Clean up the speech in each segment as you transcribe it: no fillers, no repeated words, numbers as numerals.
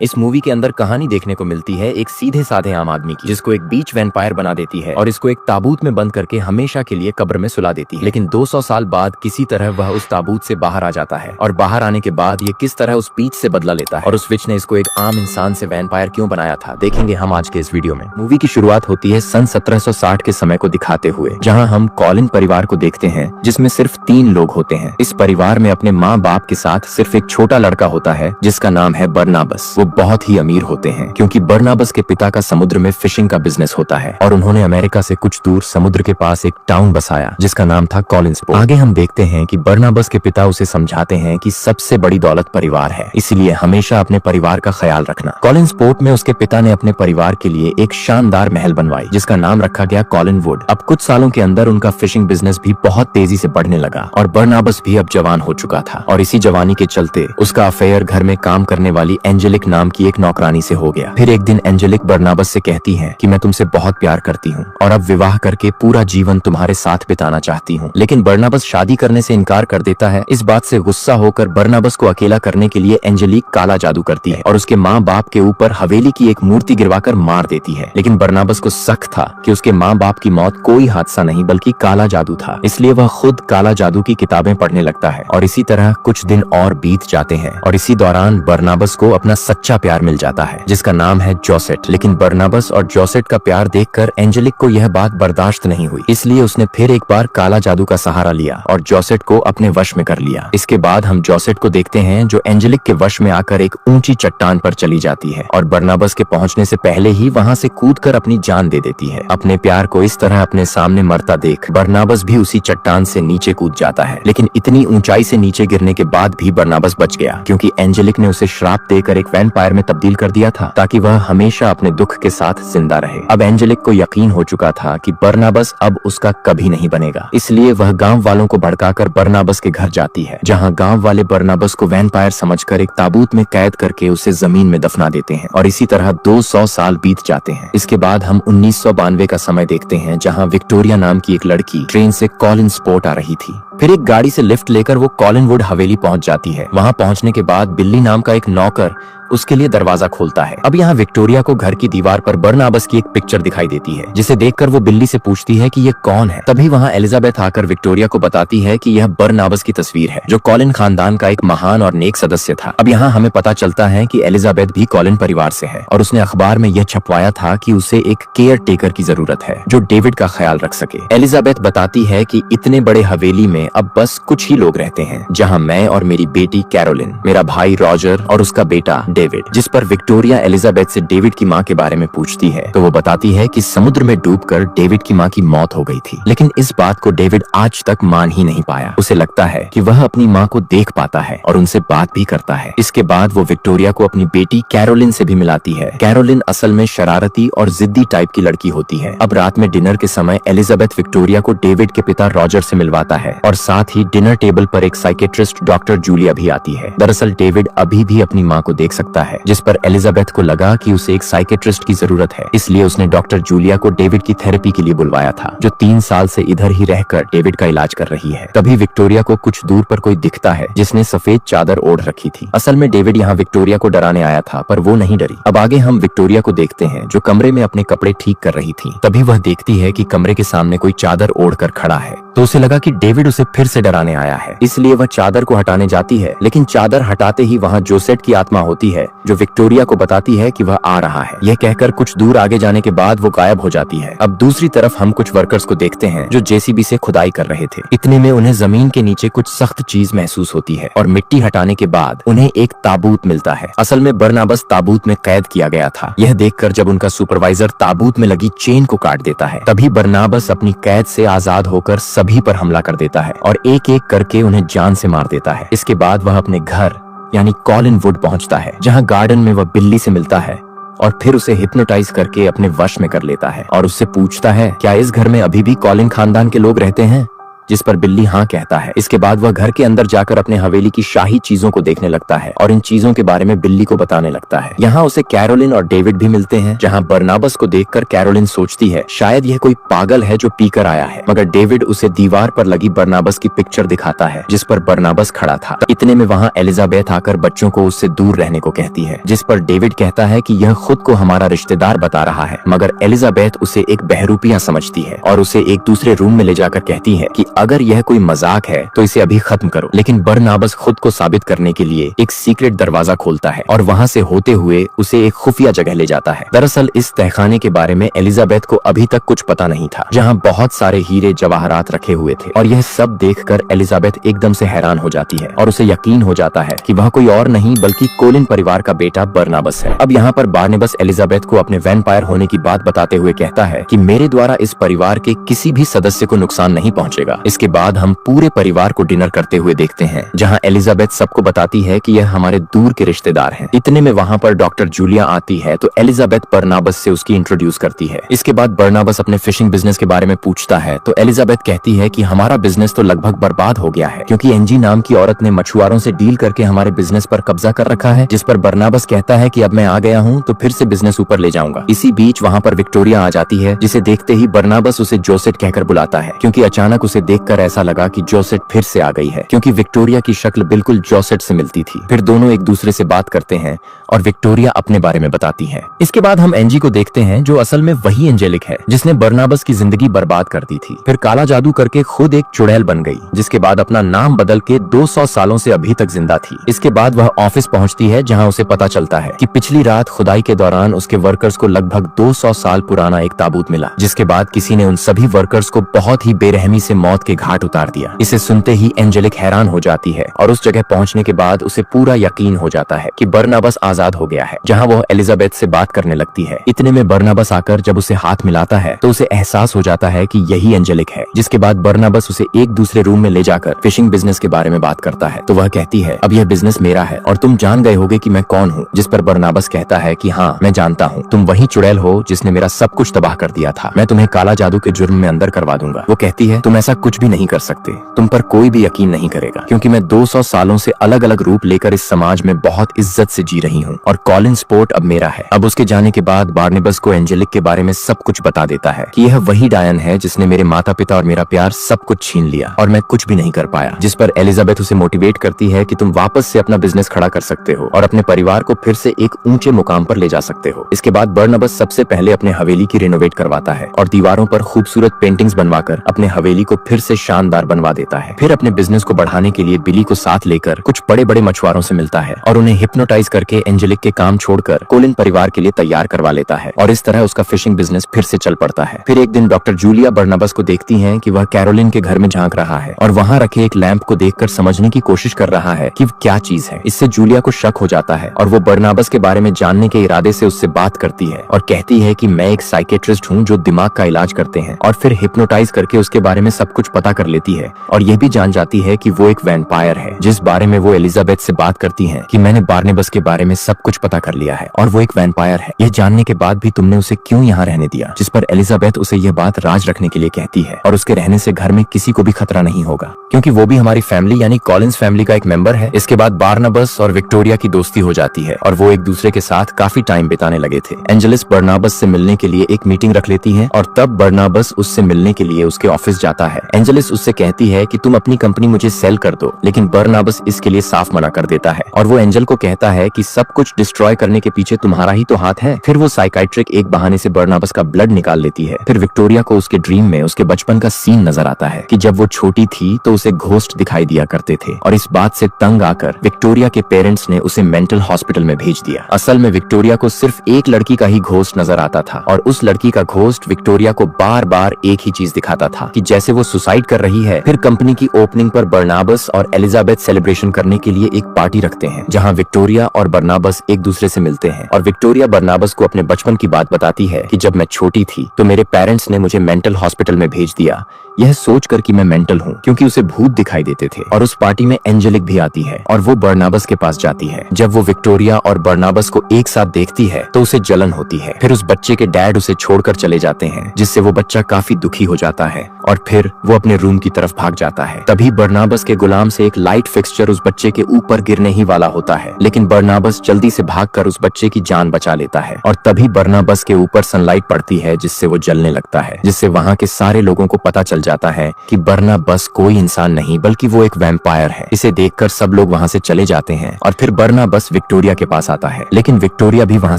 इस मूवी के अंदर कहानी देखने को मिलती है एक सीधे साधे आम आदमी की, जिसको एक बीच वैम्पायर बना देती है और इसको एक ताबूत में बंद करके हमेशा के लिए कब्र में सुला देती है। लेकिन 200 साल बाद किसी तरह वह उस ताबूत से बाहर आ जाता है और बाहर आने के बाद ये किस तरह उस बीच से बदला लेता है और उस विच ने इसको एक आम इंसान से वैम्पायर क्यों बनाया था, देखेंगे हम आज के इस वीडियो में। मूवी की शुरुआत होती है सन 1760 के समय को दिखाते हुए, जहाँ हम कॉलिन परिवार को देखते हैं जिसमें सिर्फ 3 लोग होते हैं। इस परिवार में अपने माँ बाप के साथ सिर्फ एक छोटा लड़का होता है जिसका नाम है बरनाबस। वो बहुत ही अमीर होते हैं क्योंकि बरनाबस के पिता का समुद्र में फिशिंग का बिजनेस होता है और उन्होंने अमेरिका से कुछ दूर समुद्र के पास एक टाउन बसाया जिसका नाम था कॉलिन्सपोर्ट। आगे हम देखते हैं कि बरनाबस के पिता उसे समझाते हैं कि सबसे बड़ी दौलत परिवार है, इसलिए हमेशा अपने परिवार का ख्याल रखना। कॉलिन्सपोर्ट में उसके पिता ने अपने परिवार के लिए एक शानदार महल बनवाई जिसका नाम रखा गया कॉलिनवुड। अब कुछ सालों के अंदर उनका फिशिंग बिजनेस भी बहुत तेजी से बढ़ने लगा और बरनाबस भी अब जवान हो चुका था और इसी जवानी के चलते उसका अफेयर घर में काम करने वाली एंजेलिक नाम की एक नौकरानी से हो गया। फिर एक दिन एंजेलिक बरनाबस से कहती है कि मैं तुमसे बहुत प्यार करती हूँ और अब विवाह करके पूरा जीवन तुम्हारे साथ बिताना चाहती हूँ। लेकिन बरनाबस शादी करने से इनकार कर देता है। इस बात से गुस्सा होकर बरनाबस को अकेला करने के लिए एंजेलिक काला जादू करती है और उसके माँ बाप के ऊपर हवेली की एक मूर्ति गिरवाकर मार देती है। लेकिन बरनाबस को शक था कि उसके माँ बाप की मौत कोई हादसा नहीं बल्कि काला जादू था, इसलिए वह खुद काला जादू की किताबें पढ़ने लगता है और इसी तरह कुछ दिन और बीत जाते हैं और इसी दौरान बरनाबस को अपना सच्चा प्यार मिल जाता है जिसका नाम है जोसेट। लेकिन बरनाबस और जोसेट का प्यार देखकर एंजेलिक को यह बात बर्दाश्त नहीं हुई, इसलिए उसने फिर एक बार काला जादू का सहारा लिया और जोसेट को अपने वश में कर लिया। इसके बाद हम जोसेट को देखते हैं जो एंजेलिक के वश में आकर एक ऊंची चट्टान पर चली जाती है और बरनाबस के पहुंचने से पहले ही वहां से कूदकर अपनी जान दे देती है। अपने प्यार को इस तरह अपने सामने मरता देख बरनाबस भी उसी चट्टान से नीचे कूद जाता है। लेकिन इतनी ऊंचाई से नीचे गिरने के बाद भी बरनाबस बच गया क्योंकि एंजेलिक ने उसे श्राप देकर एक वैम्पायर में तब्दील कर दिया था ताकि वह हमेशा अपने दुख के साथ जिंदा रहे। अब एंजेलिक को यकीन हो चुका था कि बरनाबस अब उसका कभी नहीं बनेगा, इसलिए वह गांव वालों को भड़काकर बरनाबस के घर जाती है जहां गांव वाले बरनाबस को वैम्पायर समझकर एक ताबूत में कैद करके उसे जमीन में दफना देते हैं और इसी तरह 200 साल बीत जाते हैं। इसके बाद हम 1992 का समय देखते हैं जहां विक्टोरिया नाम की एक लड़की ट्रेन से कॉलिन्सपोर्ट आ रही थी। फिर एक गाड़ी से लिफ्ट लेकर वो कॉलिनवुड हवेली पहुंच जाती है। वहां पहुंचने के बाद बिल्ली नाम का एक नौकर उसके लिए दरवाजा खोलता है। अब यहाँ विक्टोरिया को घर की दीवार पर बरनाबस की एक पिक्चर दिखाई देती है जिसे देखकर वो बिल्ली से पूछती है कि ये कौन है। तभी वहाँ एलिजाबेथ आकर विक्टोरिया को बताती है कि यह बरनाबस की तस्वीर है जो कॉलिन खानदान का एक महान और नेक सदस्य था। अब यहाँ हमें पता चलता है कि एलिजाबेथ भी कॉलिन परिवार से है और उसने अखबार में यह छपवाया था कि उसे एक केयर टेकर की जरूरत है जो डेविड का ख्याल रख सके। एलिजाबेथ बताती है कि इतने बड़े हवेली में अब बस कुछ ही लोग रहते हैं जहाँ मैं और मेरी बेटी कैरोलिन, मेरा भाई रॉजर और उसका बेटा डेविड। जिस पर विक्टोरिया एलिजाबेथ से डेविड की माँ के बारे में पूछती है तो वो बताती है कि समुद्र में डूबकर डेविड की माँ की मौत हो गई थी। लेकिन इस बात को डेविड आज तक मान ही नहीं पाया। उसे लगता है कि वह अपनी माँ को देख पाता है और उनसे बात भी करता है। इसके बाद वो विक्टोरिया को अपनी बेटी कैरोलिन से भी मिलाती है। कैरोलिन असल में शरारती और जिद्दी टाइप की लड़की होती है। अब रात में डिनर के समय एलिजाबेथ विक्टोरिया को डेविड के पिता रॉजर से मिलवाता है और साथ ही डिनर टेबल पर एक साइकेट्रिस्ट डॉक्टर जूलिया भी आती है। दरअसल डेविड अभी भी अपनी माँ को देख सकता है, जिस पर एलिजाबेथ को लगा कि उसे एक साइकेट्रिस्ट की जरूरत है, इसलिए उसने डॉक्टर जूलिया को डेविड की थेरेपी के लिए बुलवाया था जो 3 साल से इधर ही रहकर डेविड का इलाज कर रही है। तभी विक्टोरिया को कुछ दूर पर कोई दिखता है जिसने सफेद चादर ओढ़ रखी थी। असल में डेविड यहाँ विक्टोरिया को डराने आया था पर वो नहीं डरी। अब आगे हम विक्टोरिया को देखते हैं जो कमरे में अपने कपड़े ठीक कर रही थी। तभी वह देखती है कि कमरे के सामने कोई चादर ओढ़कर खड़ा है तो उसे लगा कि डेविड उसे फिर से डराने आया है, इसलिए वह चादर को हटाने जाती है। लेकिन चादर हटाते ही वहाँ जोसेट की आत्मा होती है जो विक्टोरिया को बताती है कि वह आ रहा है। यह कहकर कुछ दूर आगे जाने के बाद वो गायब हो जाती है। अब दूसरी तरफ हम कुछ वर्कर्स को देखते हैं जो जेसीबी से खुदाई कर रहे थे। इतने में उन्हें जमीन के नीचे कुछ सख्त चीज महसूस होती है और मिट्टी हटाने के बाद उन्हें एक ताबूत मिलता है। असल में बरनाबस ताबूत में कैद किया गया था। यह देखकर जब उनका सुपरवाइजर ताबूत में लगी चेन को काट देता है तभी बरनाबस अपनी कैद से आजाद होकर सभी पर हमला कर देता है और एक एक करके उन्हें जान से मार देता है। इसके बाद वह अपने घर यानी कॉलिनवुड पहुंचता है जहां गार्डन में वह बिल्ली से मिलता है और फिर उसे हिप्नोटाइज करके अपने वश में कर लेता है और उससे पूछता है क्या इस घर में अभी भी कॉलिन खानदान के लोग रहते हैं। जिस पर बिल्ली हाँ कहता है। इसके बाद वह घर के अंदर जाकर अपने हवेली की शाही चीजों को देखने लगता है और इन चीजों के बारे में बिल्ली को बताने लगता है। यहाँ उसे कैरोलिन और डेविड भी मिलते हैं, जहाँ बरनाबस को देखकर कैरोलिन सोचती है शायद यह कोई पागल है जो पीकर आया है, मगर डेविड उसे दीवार पर लगी बरनाबस की पिक्चर दिखाता है जिस पर बरनाबस खड़ा था। इतने में वहाँ एलिजाबेथ आकर बच्चों को उससे दूर रहने को कहती है, जिस पर डेविड कहता है कि यह खुद को हमारा रिश्तेदार बता रहा है, मगर एलिजाबेथ उसे एक बहरूपिया समझती है और उसे एक दूसरे रूम में ले जाकर कहती है कि अगर यह कोई मजाक है तो इसे अभी खत्म करो। लेकिन बरनाबस खुद को साबित करने के लिए एक सीक्रेट दरवाजा खोलता है और वहाँ से होते हुए उसे एक खुफिया जगह ले जाता है। दरअसल इस तहखाने के बारे में एलिजाबेथ को अभी तक कुछ पता नहीं था, जहाँ बहुत सारे हीरे जवाहरात रखे हुए थे, और यह सब देखकर एलिजाबेथ एकदम से हैरान हो जाती है और उसे यकीन हो जाता है कि वह कोई और नहीं बल्कि कोलिन परिवार का बेटा बरनाबस है। अब यहाँ पर बारनेबस एलिजाबेथ को अपने वैम्पायर होने की बात बताते हुए कहता है कि मेरे द्वारा इस परिवार के किसी भी सदस्य को नुकसान नहीं पहुँचेगा। इसके बाद हम पूरे परिवार को डिनर करते हुए देखते हैं, जहाँ एलिजाबेथ सबको बताती है कि यह हमारे दूर के रिश्तेदार हैं। इतने में वहाँ पर डॉक्टर जूलिया आती है तो एलिजाबेथ बरनाबस से उसकी इंट्रोड्यूस करती है। इसके बाद बरनाबस अपने फिशिंग बिजनेस के बारे में पूछता है तो एलिजाबेथ कहती है कि हमारा बिजनेस तो लगभग बर्बाद हो गया है, क्योंकि एंजी नाम की औरत ने मछुआरों से डील करके हमारे बिजनेस पर कब्जा कर रखा है। जिस पर बरनाबस कहता है कि अब मैं आ गया हूँ तो फिर से बिजनेस ऊपर ले जाऊंगा। इसी बीच वहाँ पर विक्टोरिया आ जाती है, जिसे देखते ही बरनाबस उसे जोसेट कहकर बुलाता है, क्योंकि अचानक उसे देखकर ऐसा लगा कि जोसेट फिर से आ गई है, क्योंकि विक्टोरिया की शक्ल बिल्कुल जोसेट से मिलती थी। फिर दोनों एक दूसरे से बात करते हैं और विक्टोरिया अपने बारे में बताती है। इसके बाद हम एंजी को देखते हैं, जो असल में वही एंजेलिक है जिसने बरनाबस की जिंदगी बर्बाद कर दी थी। फिर काला जादू करके खुद एक चुड़ैल बन गई, जिसके बाद अपना नाम बदल के 200 सालों से अभी तक जिंदा थी। इसके बाद वह ऑफिस पहुंचती है, जहां उसे पता चलता है कि पिछली रात खुदाई के दौरान उसके वर्कर्स को लगभग 200 साल पुराना एक ताबूत मिला, जिसके बाद किसी ने उन सभी वर्कर्स को बहुत ही बेरहमी से मौत के घाट उतार दिया। इसे सुनते ही एंजेलिक हैरान हो जाती है और उस जगह पहुंचने के बाद उसे पूरा यकीन हो जाता है कि बरनाबस आजाद हो गया है, जहां वह एलिजाबेथ से बात करने लगती है। इतने में बरनाबस आकर जब उसे हाथ मिलाता है तो उसे एहसास हो जाता है कि यही एंजेलिक है। जिसके बाद बरनाबस उसे एक दूसरे रूम में ले जाकर फिशिंग बिजनेस के बारे में बात करता है, तो वह कहती है अब यह बिजनेस मेरा है और तुम जान गए होगे कि मैं कौन हूँ। जिस पर बरनाबस कहता है कि हाँ मैं जानता हूँ, तुम वही चुड़ैल हो जिसने मेरा सब कुछ तबाह कर दिया था। मैं तुम्हें काला जादू के जुर्म में अंदर करवा दूंगा। वो कहती है तुम ऐसा कुछ भी नहीं कर सकते, तुम पर कोई भी यकीन नहीं करेगा, क्योंकि मैं 200 सालों से अलग अलग रूप लेकर इस समाज में बहुत इज्जत से जी रही हूँ और कॉलिन स्पोर्ट अब मेरा है। अब उसके जाने के बाद बारनेबस को एंजेलिक के बारे में सब कुछ बता देता है कि यह वही डायन है जिसने मेरे माता पिता और मेरा प्यार सब कुछ छीन लिया और मैं कुछ भी नहीं कर पाया। जिस पर एलिजाबेथ उसे मोटिवेट करती है कि तुम वापस से अपना बिजनेस खड़ा कर सकते हो और अपने परिवार को फिर से एक ऊंचे मुकाम पर ले जा सकते हो। इसके बाद बरनाबस सबसे पहले अपने हवेली की रिनोवेट करवाता है और दीवारों पर खूबसूरत पेंटिंग्स बनवाकर अपने हवेली को फिर से शानदार बनवा देता है। फिर अपने बिजनेस को बढ़ाने के लिए बिली को साथ लेकर कुछ बड़े बड़े मछुआरों से मिलता है और उन्हें हिप्नोटाइज करके एंजेलिक के काम छोड़कर कोलिन परिवार के लिए तैयार करवा लेता है और इस तरह उसका फिशिंग बिजनेस फिर से चल पड़ता है। फिर एक दिन डॉक्टर जूलिया बरनाबस को देखती हैं कि वह कैरोलिन के घर में झांक रहा है और वहां रखे एक लैंप को देखकर समझने की कोशिश कर रहा है कि क्या चीज है। इससे जूलिया को शक हो जाता है और वो बरनाबस के बारे में जानने के इरादे से उससे बात करती है और कहती है कि मैं एक साइकेट्रिस्ट हूँ जो दिमाग का इलाज करते हैं, और फिर हिप्नोटाइज करके उसके बारे में सब कुछ पता कर लेती है और यह भी जान जाती है कि वो एक वैम्पायर है, जिस बारे में वो एलिजाबेथ से बात करती है कि मैंने बारनेबस के बारे में सब कुछ पता कर लिया है और वो एक वैम्पायर है। यह जानने के बाद भी तुमने उसे क्यों यहाँ रहने दिया। जिस पर एलिजाबेथ उसे यह बात राज रखने के लिए कहती है और उसके रहने से घर में किसी को भी खतरा नहीं होगा, क्योंकि वो भी हमारी फैमिली यानी कॉलिन्स फैमिली का एक मेंबर है। इसके बाद बारनाबस और विक्टोरिया की दोस्ती हो जाती है और वो एक दूसरे के साथ काफी टाइम बिताने लगे थे। एंजेलिस बरनाबस से मिलने के लिए एक मीटिंग रख लेती है और तब बरनाबस उससे मिलने के लिए उसके ऑफिस जाता है। एंजेलिस उससे कहती है कि तुम अपनी कंपनी मुझे सेल कर दो, लेकिन बरनाबस इसके लिए साफ मना कर देता है और वो एंजल को कहता है कि सब कुछ डिस्ट्रॉय करने के पीछे तुम्हारा ही तो हाथ है। फिर वो साइकाइट्रिक एक बहाने से बरनाबस का ब्लड निकाल लेती है। फिर विक्टोरिया को उसके ड्रीम में उसके बचपन का सीन नजर आता है कि जब वो छोटी थी तो उसे घोस्ट दिखाई दिया करते थे और इस बात से तंग आकर विक्टोरिया के पेरेंट्स ने उसे मेंटल हॉस्पिटल में भेज दिया। असल में विक्टोरिया को सिर्फ एक लड़की का ही घोस्ट नजर आता था और उस लड़की का घोस्ट विक्टोरिया को बार बार एक ही चीज दिखाता था कि जैसे वो सुसाइड कर रही है। फिर कंपनी की ओपनिंग पर बरनाबस और एलिजाबेथ सेलिब्रेशन करने के लिए एक पार्टी रखते हैं, जहां विक्टोरिया और बरनाबस एक दूसरे से मिलते हैं और विक्टोरिया बरनाबस को अपने बचपन की बात बताती है कि जब मैं छोटी थी तो मेरे पेरेंट्स ने मुझे मेंटल हॉस्पिटल में भेज दिया, यह सोचकर कि मैं मेंटल हूँ, क्योंकि उसे भूत दिखाई देते थे। और उस पार्टी में एंजेलिक भी आती है और वो बरनाबस के पास जाती है। जब वो विक्टोरिया और बरनाबस को एक साथ देखती है तो उसे जलन होती है। फिर उस बच्चे के डैड उसे छोड़कर चले जाते हैं, जिससे वो बच्चा काफी दुखी हो जाता है और फिर वो वो अपने रूम की तरफ भाग जाता है। तभी बरनाबस के गुलाम से एक लाइट फिक्सचर उस बच्चे के ऊपर गिरने ही वाला होता है, लेकिन बरनाबस जल्दी से भागकर उस बच्चे की जान बचा लेता है। और तभी बरनाबस के ऊपर सनलाइट पड़ती है जिससे वो जलने लगता है, जिससे वहाँ के सारे लोगों को पता चल जाता है कि बरनाबस कोई इंसान नहीं बल्कि वो एक वैम्पायर है। इसे देखकर सब लोग वहाँ से चले जाते हैं और फिर बरनाबस विक्टोरिया के पास आता है, लेकिन विक्टोरिया भी वहाँ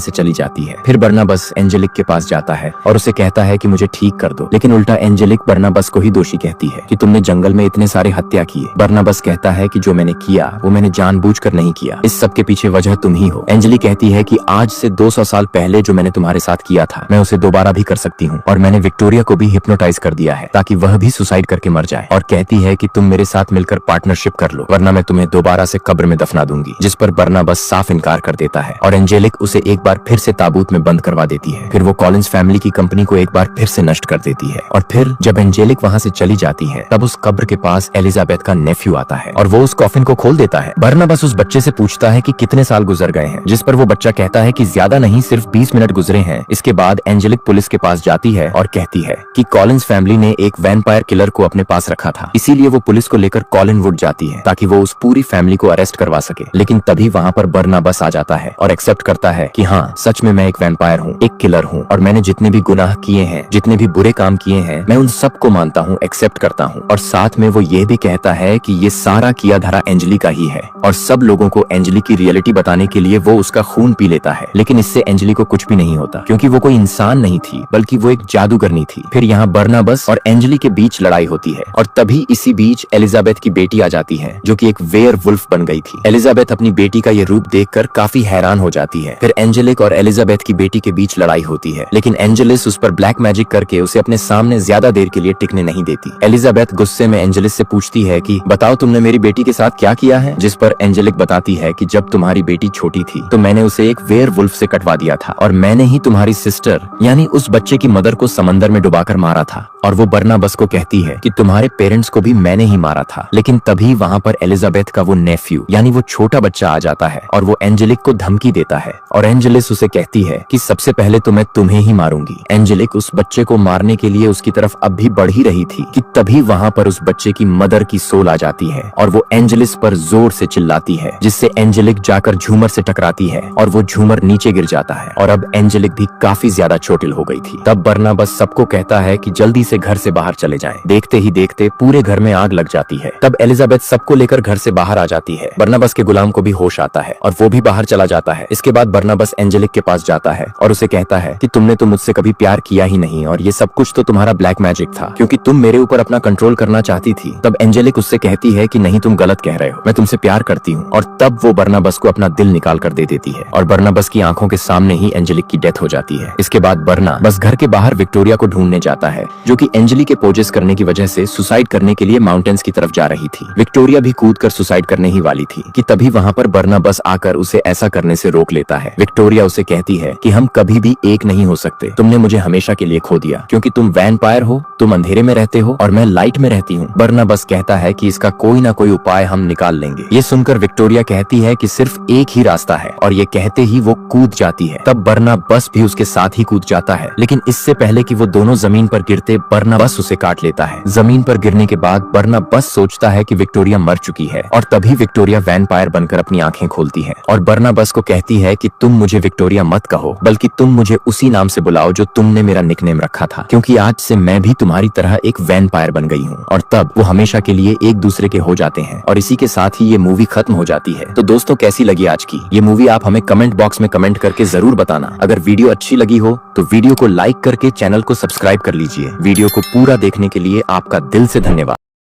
से चली जाती है। फिर बरनाबस एंजेलिक के पास जाता है और उसे कहता है कि मुझे ठीक कर दो, लेकिन उल्टा एंजेलिक बरनाबस को ही दोषी कहती है कि तुमने जंगल में इतने सारे हत्या किए। बरनाबस कहता है कि जो मैंने किया वो मैंने जानबूझकर नहीं किया, इस सब के पीछे वजह तुम ही हो। एंजेलिक कहती है कि आज से 200 साल पहले जो मैंने तुम्हारे साथ किया था मैं उसे दोबारा भी कर सकती हूँ, और मैंने विक्टोरिया को भी हिप्नोटाइज कर दिया है ताकि वह भी सुसाइड करके मर जाए। और कहती है कि तुम मेरे साथ मिलकर पार्टनरशिप कर लो, वरना मैं तुम्हें दोबारा से कब्र में दफना दूंगी। जिस पर बरनाबस साफ इनकार कर देता है और एंजेलिक उसे एक बार फिर से ताबूत में बंद करवा देती है। फिर वो कॉलिंस फैमिली की कंपनी को एक बार फिर से नष्ट कर देती है। और फिर जब एंजेलिक वहाँ से चली जाती है तब उस कब्र के पास एलिजाबेथ का नेफ्यू आता है और वो उस कॉफिन को खोल देता है। बरनाबस उस बच्चे से पूछता है कि कितने साल गुजर गए हैं, जिस पर वो बच्चा कहता है कि ज्यादा नहीं, सिर्फ 20 मिनट गुजरे हैं। इसके बाद एंजेलिक पुलिस के पास जाती है और कहती है कि कॉलिंस फैमिली ने एक वैम्पायर किलर को अपने पास रखा था, इसीलिए वो पुलिस को लेकर कॉलिनवुड जाती है ताकि वो उस पूरी फैमिली को अरेस्ट करवा सके। लेकिन तभी वहाँ पर बरनाबस आ जाता है और एक्सेप्ट करता है कि हाँ, सच में मैं एक वैम्पायर हूँ, एक किलर हूँ, और मैंने जितने भी गुनाह किए हैं, जितने भी बुरे काम किए हैं, मैं उन सबको मानता हूँ, एक्सेप्ट करता हूँ। और साथ में वो ये भी कहता है कि ये सारा किया धरा एंजेली का ही है, और सब लोगों को एंजेली की रियलिटी बताने के लिए वो उसका खून पी लेता है। लेकिन इससे एंजेली को कुछ भी नहीं होता, क्योंकि वो कोई इंसान नहीं थी बल्कि वो एक जादूगरनी थी। फिर यहाँ बरनाबस और एंजेली के बीच लड़ाई होती है और तभी इसी बीच एलिजाबेथ की बेटी आ जाती है जो कि एक वेयर वुल्फ बन गई थी। एलिजाबेथ अपनी बेटी का ये रूप देखकर काफी हैरान हो जाती है। फिर एंजेलिक और एलिजाबेथ की बेटी के बीच लड़ाई होती है, लेकिन एंजेलिस उस पर ब्लैक मैजिक करके उसे अपने सामने ज्यादा देर के लिए टिकने नहीं देती। एलिजाबेथ गुस्से में एंजेलिस से पूछती है कि बताओ तुमने मेरी बेटी के साथ क्या किया है, जिस पर एंजेलिक बताती है कि जब तुम्हारी बेटी छोटी थी तो मैंने उसे एक वेयर वुल्फ से कटवा दिया था और मैंने ही तुम्हारी सिस्टर यानी उस बच्चे की मदर को समंदर में डुबाकर मारा था। और वो बरनाबस को कहती है कि तुम्हारे पेरेंट्स को भी मैंने ही मारा था। लेकिन तभी वहाँ पर एलिजाबेथ का वो नेफ्यू यानी वो छोटा बच्चा आ जाता है और वो एंजेलिक को धमकी देता है और एंजेलिस उसे कहती है कि सबसे पहले तो मैं तुम्हें ही मारूंगी। एंजेलिक उस बच्चे को मारने के लिए उसकी तरफ अब भी बढ़ ही रही थी कि तभी वहाँ पर उस बच्चे की मदर की सोल आ जाती है और वो एंजेलिस पर जोर से चिल्लाती है, जिससे एंजेलिक जाकर झूमर से टकराती है और वो झूमर नीचे गिर जाता है और अब एंजेलिक भी काफी ज्यादा चोटिल हो गई थी। तब बरनाबस सबको कहता है कि जल्दी से घर से बाहर चले जाएं। देखते ही देखते पूरे घर में आग लग जाती है। तब एलिजाबेथ सबको लेकर घर से बाहर आ जाती है। बरनाबस के गुलाम को भी होश आता है और वो भी बाहर चला जाता है। इसके बाद बरनाबस एंजेलिक के पास जाता है और उसे कहता है कि तुमने तो मुझसे कभी प्यार किया ही नहीं और ये सब कुछ तो तुम्हारा ब्लैक मैजिक था, क्योंकि तुम मेरे ऊपर अपना कंट्रोल करना चाहती थी। तब एंजेलिक उससे कहती है कि नहीं, तुम गलत कह रहे हो, मैं तुमसे प्यार करती हूँ। और तब वो बरनाबस को अपना दिल निकाल कर दे देती है और बरनाबस की आंखों के सामने ही एंजेलिक की डेथ हो जाती है। इसके बाद बरनाबस घर के बाहर विक्टोरिया को ढूंढने जाता है, जो कि एंजेली के पोजेस करने की वजह से सुसाइड करने के लिए माउंटेन्स की तरफ जा रही थी। विक्टोरिया भी कूद कर सुसाइड करने ही वाली थी कि तभी वहाँ पर बरनाबस आकर उसे ऐसा करने से रोक लेता है। विक्टोरिया उसे कहती है कि हम कभी भी एक नहीं हो सकते, तुमने मुझे हमेशा के लिए खो दिया, क्योंकि तुम वैम्पायर हो, तुम अंधेरे में रहते हो और मैं लाइट में रहती हूँ। बरनाबस कहता है कि इसका कोई ना कोई उपाय हम निकाल लेंगे। ये सुनकर विक्टोरिया कहती है कि सिर्फ एक ही रास्ता है और ये कहते ही वो कूद जाती है। तब बरनाबस भी उसके साथ ही कूद जाता है, लेकिन इससे पहले कि वो दोनों जमीन पर गिरते बरनाबस उसे काट लेता है। जमीन पर गिरने के बाद बरनाबस सोचता है कि विक्टोरिया मर चुकी है और तभी विक्टोरिया वैम्पायर बनकर अपनी आंखें खोलती है और बरनाबस को कहती है कि तुम मुझे विक्टोरिया मत कहो, बल्कि तुम मुझे उसी नाम से बुलाओ जो तुमने मेरा निकनेम रखा था, क्योंकि आज से मैं भी तुम्हारी तरह एक वैम्पायर बन गई हूँ। और तब वो हमेशा के लिए एक दूसरे के हो जाते हैं और इसी के साथ ही ये मूवी खत्म हो जाती है। तो दोस्तों, कैसी लगी आज की ये मूवी, आप हमें कमेंट बॉक्स में कमेंट करके जरूर बताना। अगर वीडियो अच्छी लगी हो तो वीडियो को लाइक करके चैनल को सब्सक्राइब कर लीजिए। वीडियो को पूरा देखने के लिए आपका दिल से धन्यवाद।